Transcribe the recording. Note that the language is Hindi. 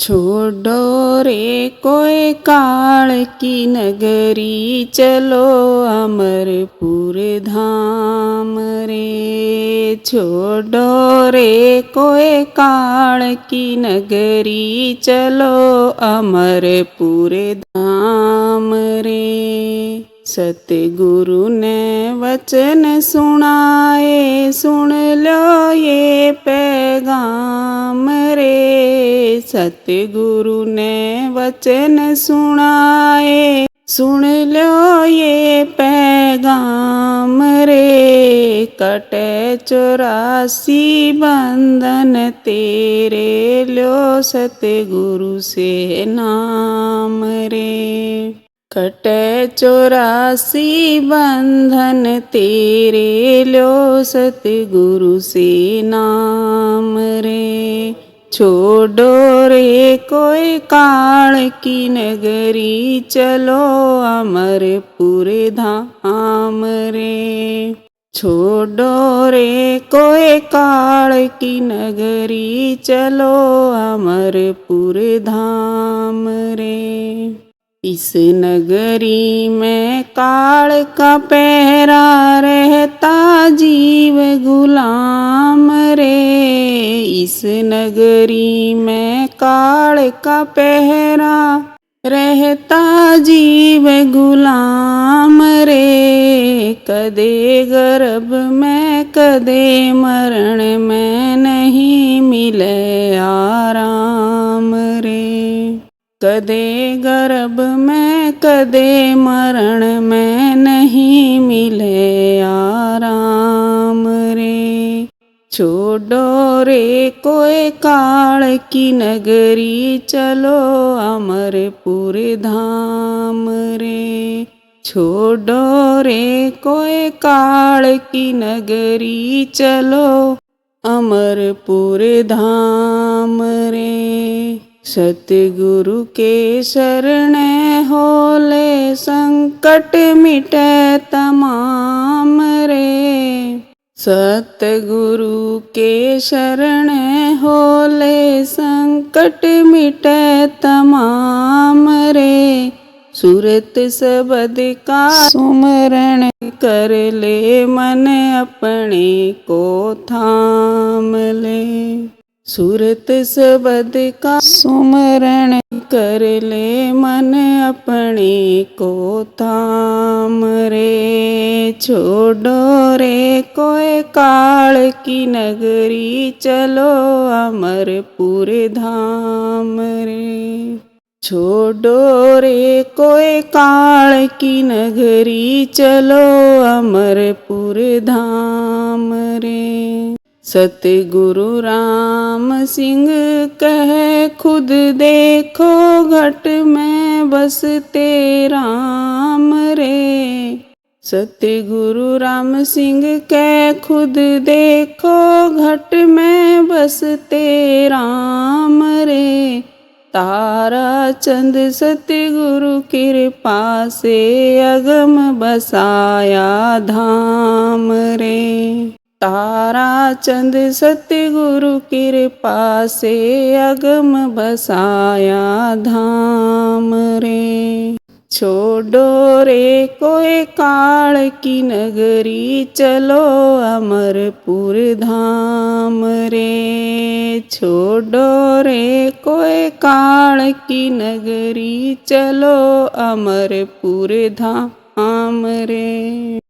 छोड़ो रे कोई काल की नगरी, चलो अमरपुर धाम रे। छोड़ो रे कोई काल की नगरी, चलो अमरपुर धाम रे। सतगुरु ने वचन सुनाए, सुन लो ये पैगाम रे। सतगुरु ने वचन सुनाए, सुन लो ये पैगाम रे। कटे 84 बंधन तेरे, लो सतगुरु से नाम रे। कटे 84 बंधन तेरे, लो सतगुरु से नाम रे। छोड़ो रे कोई काल की नगरी, चलो अमरपुर धाम रे। छोड़ो रे कोई काल की नगरी, चलो अमरपुर धाम रे। इस नगरी में काल का पहरा, रहता जीव गुलाम रे। इस नगरी में काल का पहरा, रहता जीव गुलाम रे। कदे गर्भ में कदे मरण में, नहीं मिले आराम रे। कदे गर्भ में कदे मरण में, नहीं मिले आराम रे। छोड़ो रे कोई काल की नगरी, चलो अमरपुर धाम रे। छोड़ो रे कोई काल की नगरी, चलो अमरपुर धाम रे। सतगुरु के शरण होले, संकट मिटे तमाम रे। सतगुरु के शरण होले, संकट मिटे तमाम रे। सूरत शब्द का सुमरण कर ले, मन अपने को थाम ले। सूरत शब्द का सुमरण कर ले, मन अपने को थाम रे। छोड़ो रे कोई काल की नगरी, चलो अमरपुर धाम रे। छोड़ो रे कोई काल की नगरी, चलो अमरपुर धाम रे। सतगुरु राम सिंह कहे, खुद देखो घट में बसते राम रे। सतगुरु राम सिंह कहे, खुद देखो घट में बसते राम रे। तारा चंद सतगुरु कृपा से, अगम बसाया धाम रे। तारा चंद सतगुरु कृपा से, अगम बसाया धाम रे। छोड़ो रे कोई काल की नगरी, चलो अमरपुर धाम रे। छोड़ो रे कोई काल की नगरी, चलो अमरपुर धाम रे।